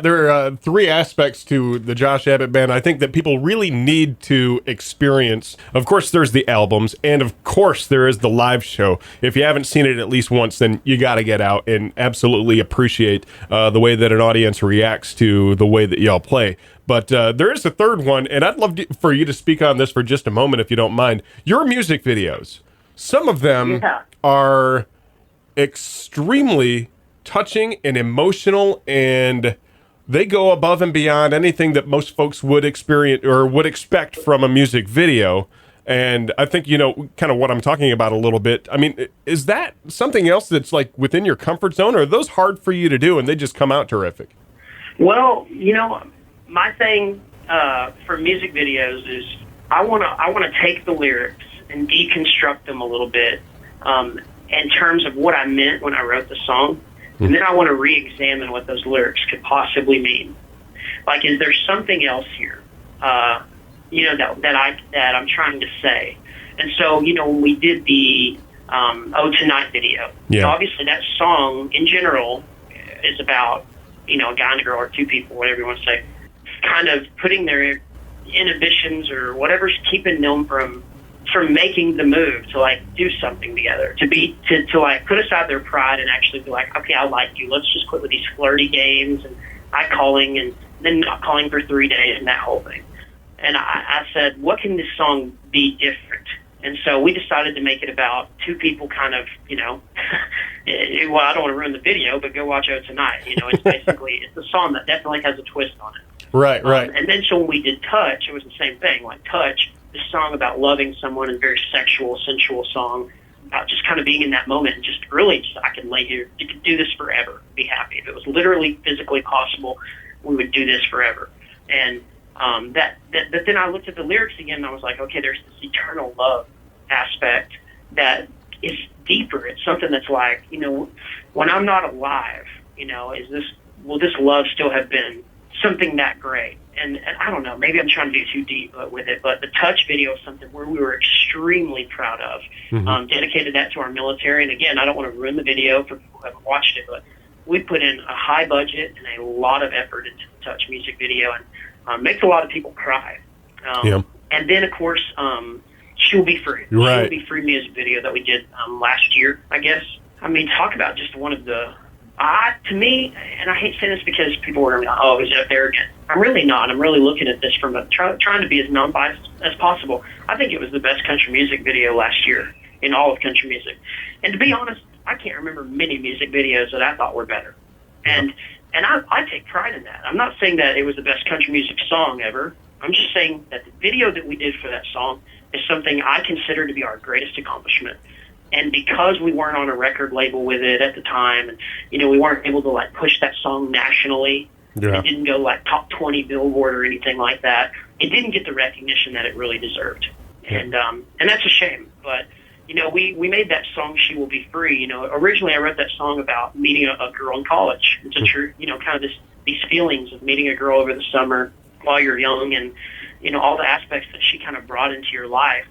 There are three aspects to the Josh Abbott band I think that people really need to experience. Of course, there's the albums, and of course, there is the live show. If you haven't seen it at least once, then you got to get out and absolutely appreciate the way that an audience reacts to the way that y'all play. But there is a third one, and I'd love for you to speak on this for just a moment, if you don't mind. Your music videos, some of them are extremely touching and emotional, and they go above and beyond anything that most folks would experience or would expect from a music video. And I think, you know, kind of what I'm talking about a little bit. I mean, is that something else that's like within your comfort zone, or are those hard for you to do and they just come out terrific? Well, you know, my thing for music videos is I want to take the lyrics and deconstruct them a little bit in terms of what I meant when I wrote the song. And then I want to re-examine what those lyrics could possibly mean. Like, is there something else here, you know, that I'm trying to say? And so, you know, when we did the "Oh Tonight" video, obviously that song in general is about, you know, a guy and a girl or two people, whatever you want to say, kind of putting their inhibitions or whatever's keeping them from making the move to like do something together, to like put aside their pride and actually be like, okay, I like you. Let's just quit with these flirty games and I calling and then not calling for 3 days and that whole thing. And I said, what can this song be different? And so we decided to make it about two people kind of, you know, well, I don't want to ruin the video, but go watch "Oh Tonight." You know, it's basically, it's a song that definitely has a twist on it. Right. And then so when we did "Touch," it was the same thing. Like "Touch," this song about loving someone, and very sexual, sensual song about just kind of being in that moment and just really just, I could lay here, you could do this forever, be happy. If it was literally physically possible, we would do this forever. And but then I looked at the lyrics again and I was like, okay, there's this eternal love aspect that is deeper. It's something that's like, you know, when I'm not alive, you know, will this love still have been something that great? And I don't know, maybe I'm trying to do too deep with it, but the "Touch" video is something where we were extremely proud of. Dedicated that to our military. And again, I don't want to ruin the video for people who haven't watched it, but we put in a high budget and a lot of effort into the "Touch" music video, and makes a lot of people cry. And then, of course, "She'll Be Free." Right. "She'll Be Free" music video that we did last year, I guess. I mean, talk about just one of the... to me, and I hate saying this because people are like, oh, is that arrogant? I'm really not. I'm really looking at this from trying to be as non-biased as possible. I think it was the best country music video last year in all of country music. And to be honest, I can't remember many music videos that I thought were better. And I take pride in that. I'm not saying that it was the best country music song ever. I'm just saying that the video that we did for that song is something I consider to be our greatest accomplishment. And because we weren't on a record label with it at the time, and, you know, we weren't able to, like, push that song nationally, it didn't go, like, top 20 Billboard or anything like that, it didn't get the recognition that it really deserved. And that's a shame. But, you know, we made that song, "She Will Be Free." You know, originally I wrote that song about meeting a girl in college. It's a true, you know, kind of these feelings of meeting a girl over the summer while you're young, and, you know, all the aspects that she kind of brought into your life.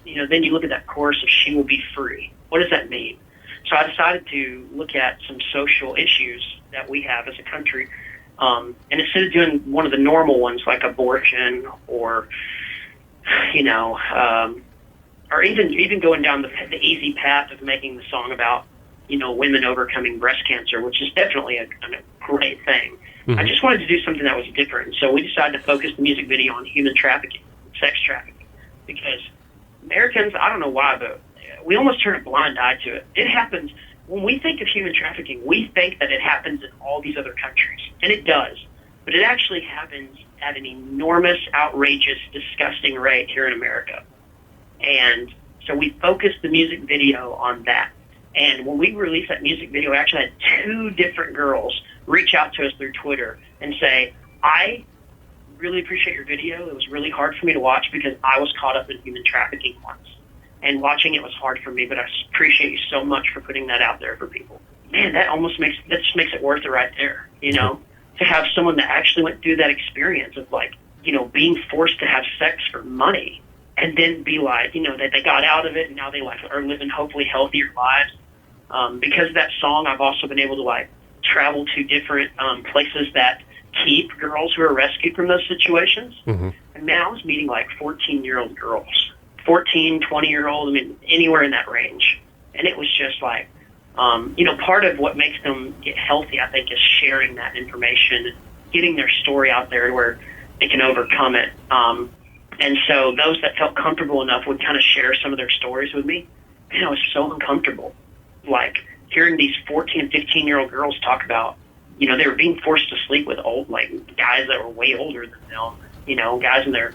You know, then you look at that chorus of "She Will Be Free." What does that mean? So I decided to look at some social issues that we have as a country. And instead of doing one of the normal ones like abortion or, you know, or even going down the easy path of making the song about, you know, women overcoming breast cancer, which is definitely a great thing. I just wanted to do something that was different. So we decided to focus the music video on human trafficking, sex trafficking, because Americans, I don't know why, but we almost turn a blind eye to it. It happens. When we think of human trafficking, we think that it happens in all these other countries, and it does. But it actually happens at an enormous, outrageous, disgusting rate here in America. And so we focused the music video on that. And when we released that music video, I actually had 2 different girls reach out to us through Twitter and say, I really appreciate your video. It was really hard for me to watch because I was caught up in human trafficking once. And watching it was hard for me, but I appreciate you so much for putting that out there for people. Man, that just makes it worth it right there, you know, to have someone that actually went through that experience of, like, you know, being forced to have sex for money, and then be like, you know, that they got out of it and now they, like, are living hopefully healthier lives. Because of that song, I've also been able to, like, travel to different places that keep girls who are rescued from those situations. Mm-hmm. And man, I was meeting like 14-year-old girls, 14, 20-year-old, I mean, anywhere in that range. And it was just like, part of what makes them get healthy, I think, is sharing that information, getting their story out there where they can overcome it. And so those that felt comfortable enough would kind of share some of their stories with me. And I was so uncomfortable. Like hearing these 14 and 15-year-old girls talk about, they were being forced to sleep with guys that were way older than them, guys that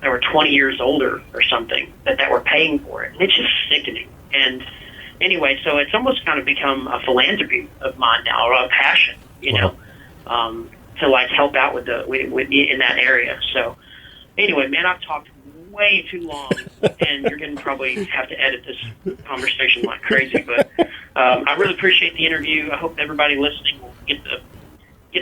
were 20 years older or something that were paying for it. And it's just sickening. And anyway, so it's almost kind of become a philanthropy of mine now, or a passion, to like help out with in that area. So anyway, man, I've talked way too long, and you're going to probably have to edit this conversation like crazy. But I really appreciate the interview. I hope everybody listening will get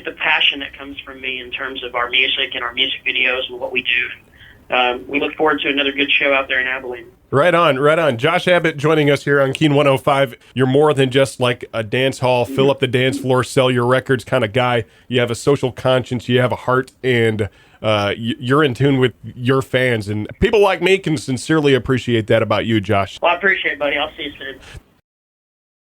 the passion that comes from me in terms of our music and our music videos and what we do. We look forward to another good show out there in Abilene. Right on. Josh Abbott joining us here on KEAN 105. You're more than just like a dance hall, fill up the dance floor, sell your records kind of guy. You have a social conscience, you have a heart, and you're in tune with your fans. And people like me can sincerely appreciate that about you, Josh. Well, I appreciate it, buddy. I'll see you soon.